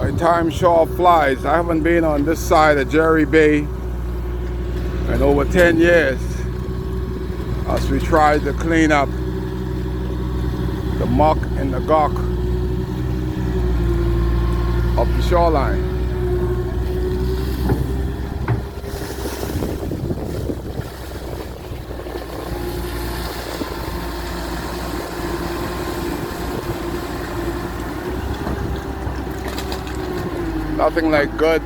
Boy, time sure flies. I haven't been on this side of Jerry Bay in over 10 years as we try to clean up the muck and the gawk of the shoreline. Nothing like good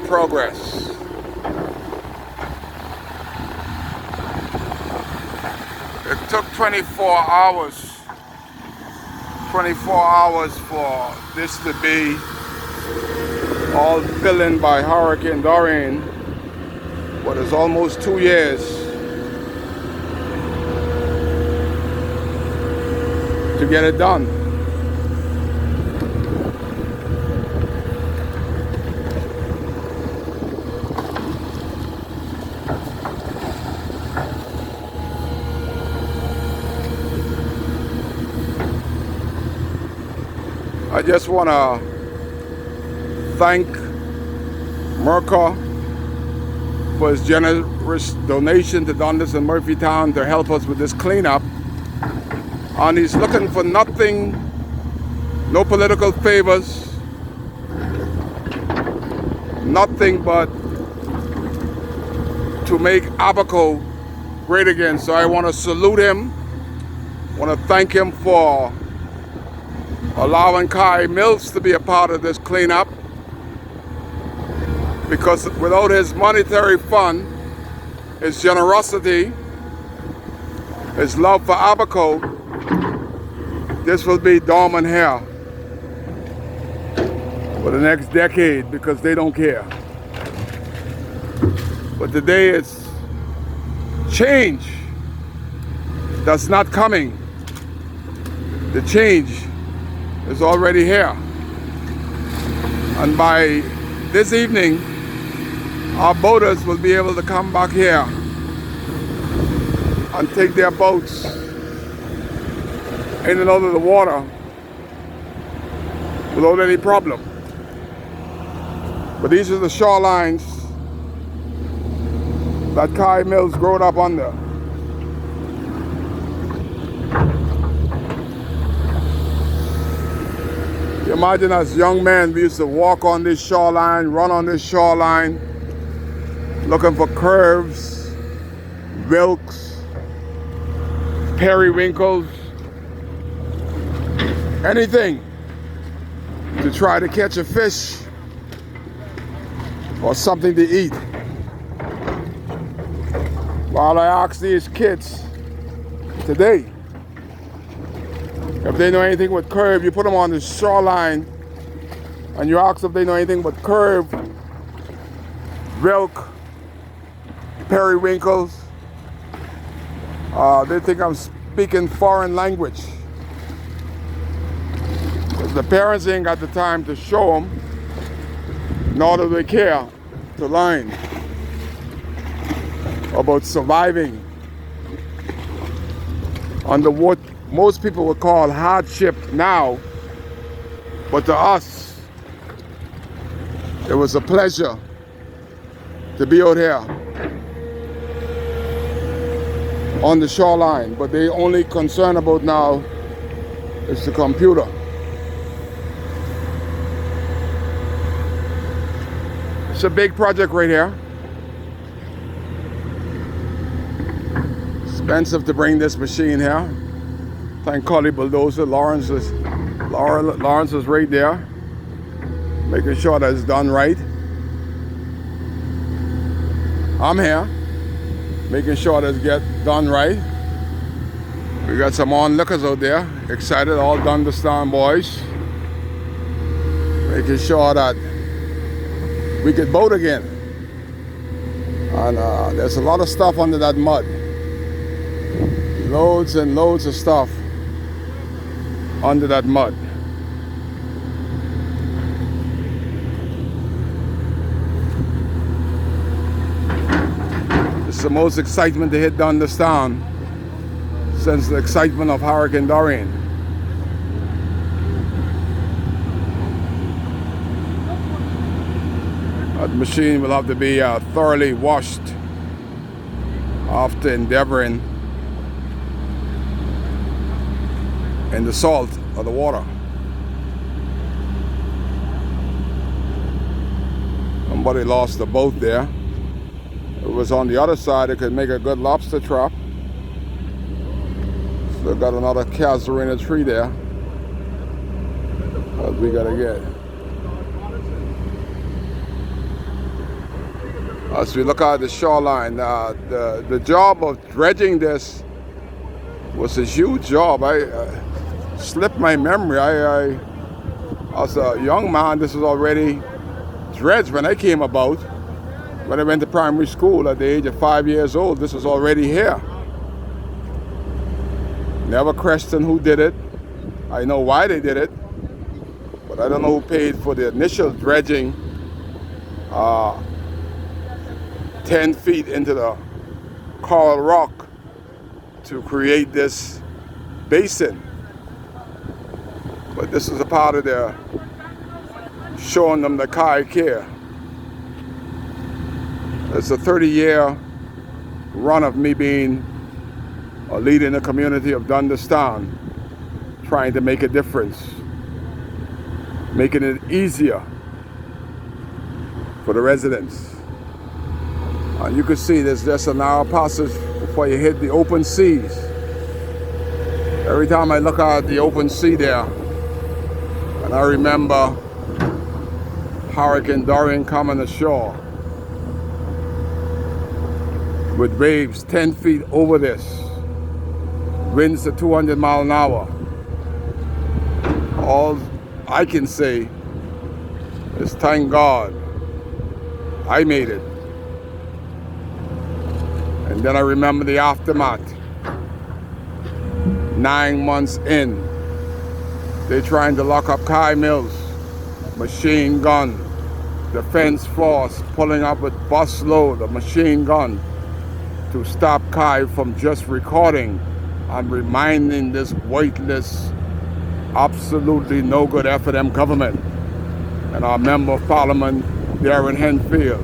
progress. It took 24 hours for this to be all filled in by Hurricane Dorian, but it's almost 2 years to get it done. I just want to thank Merca for his generous donation to Dundas and Murphytown to help us with this cleanup. And he's looking for nothing, no political favors, nothing but to make Abaco great again. So I want to salute him. I want to thank him for allowing Kai Mills to be a part of this cleanup, because without his monetary fund, his generosity, his love for Abaco, this will be dormant here for the next decade because they don't care. But today it's change that's not coming. The change is already here. And by this evening, our boaters will be able to come back here and take their boats in and out of the water without any problem. But these are the shorelines that Kai Mills grew up under. You imagine as young men, we used to walk on this shoreline, run on this shoreline, looking for curves, whelks, periwinkles, anything to try to catch a fish or something to eat. While I ask these kids today, if they know anything with curve, you put them on the shoreline and you ask if they know anything with curve, whelk, periwinkles. They think I'm speaking foreign language. Because the parents ain't got the time to show them, nor do they care to learn about surviving under what most people would call hardship now, but to us, it was a pleasure to be out here on the shoreline. But the only concern about now is the computer. It's a big project right here. Expensive to bring this machine here. Thank Collie Bulldozer. Lawrence is right there, making sure that it's done right. I'm here, making sure that it's done right. We got some onlookers out there, excited, all Dunderstown boys, making sure that we could boat again. And there's a lot of stuff under that mud. Loads and loads of stuff under that mud. It's the most excitement to hit Dunderstown since the excitement of Hurricane Dorian. machine will have to be thoroughly washed after endeavoring in the salt of the water. Somebody lost the boat there. It was on the other side. It could make a good lobster trap. Still got another casuarina tree there that we gotta get. As we look at the shoreline, the job of dredging this was a huge job. I slipped my memory. I as a young man, this was already dredged when I came about. When I went to primary school at the age of 5 years old, this was already here. Never questioned who did it. I know why they did it, but I don't know who paid for the initial dredging 10 feet into the coral rock to create this basin. But this is a part of their showing them the Kai care. It's a 30-year run of me being a leader in the community of Dundastan, trying to make a difference, making it easier for the residents. And you can see there's just a narrow passage before you hit the open seas. Every time I look at the open sea there, and I remember Hurricane Dorian coming ashore with waves 10 feet over this, winds at 200 miles an hour. All I can say is thank God I made it. And then I remember the aftermath. 9 months in, they're trying to lock up Kai Mills, machine gun, defense force pulling up with bus load of machine gun to stop Kai from just recording and reminding this weightless, absolutely no good FNM government and our Member of Parliament, Darren Henfield,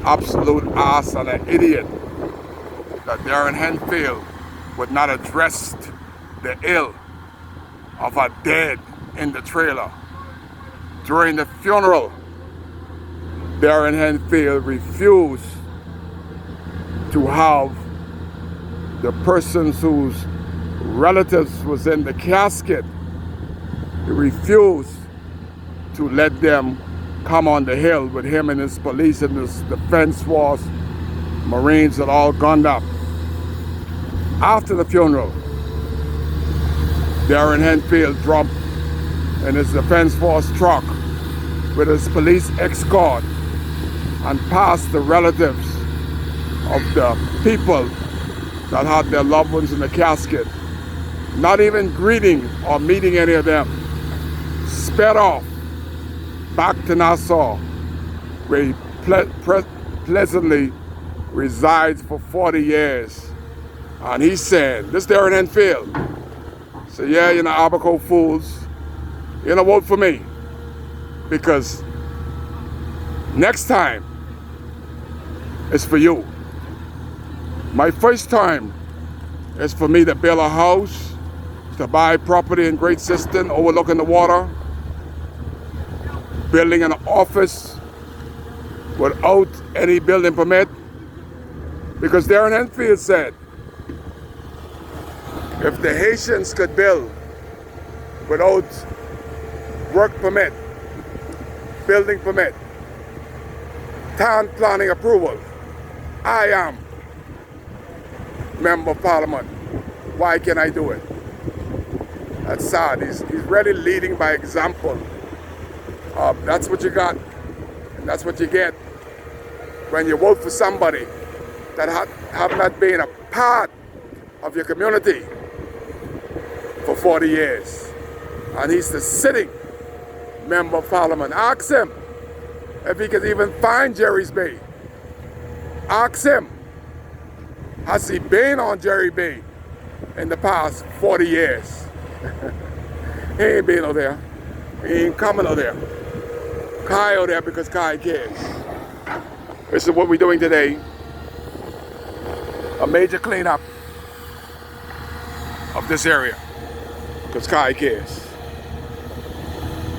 absolute ass and an idiot, that Darren Henfield would not address the ill of a dead in the trailer. During the funeral, Darren Henfield refused to have the persons whose relatives was in the casket. He refused to let them come on the hill with him and his police and his defense force, Marines had all gunned up. After the funeral, Darren Henfield jumped in his defense force truck with his police escort and passed the relatives of the people that had their loved ones in the casket, not even greeting or meeting any of them, sped off back to Nassau, where he pleasantly resides for 40 years. And he said, this Darren Henfield, so yeah, you know, Abaco fools, you know, vote for me, because next time it's for you. My first time is for me to build a house, to buy property in Great Siston overlooking the water, building an office without any building permit, because Darren Henfield said, if the Haitians could build without work permit, building permit, town planning approval, I am Member of Parliament. Why can't I do it? That's sad. He's really leading by example. That's what you got, and that's what you get when you vote for somebody that have not been a part of your community for 40 years. And he's the sitting Member of Parliament. Ask him if he can even find Jerry's Bay. Ask him, has he been on Jerry Bay in the past 40 years? He ain't been over there. He ain't coming over there. Kai out there because Kai cares. This is what we're doing today. A major cleanup of this area because Kai cares.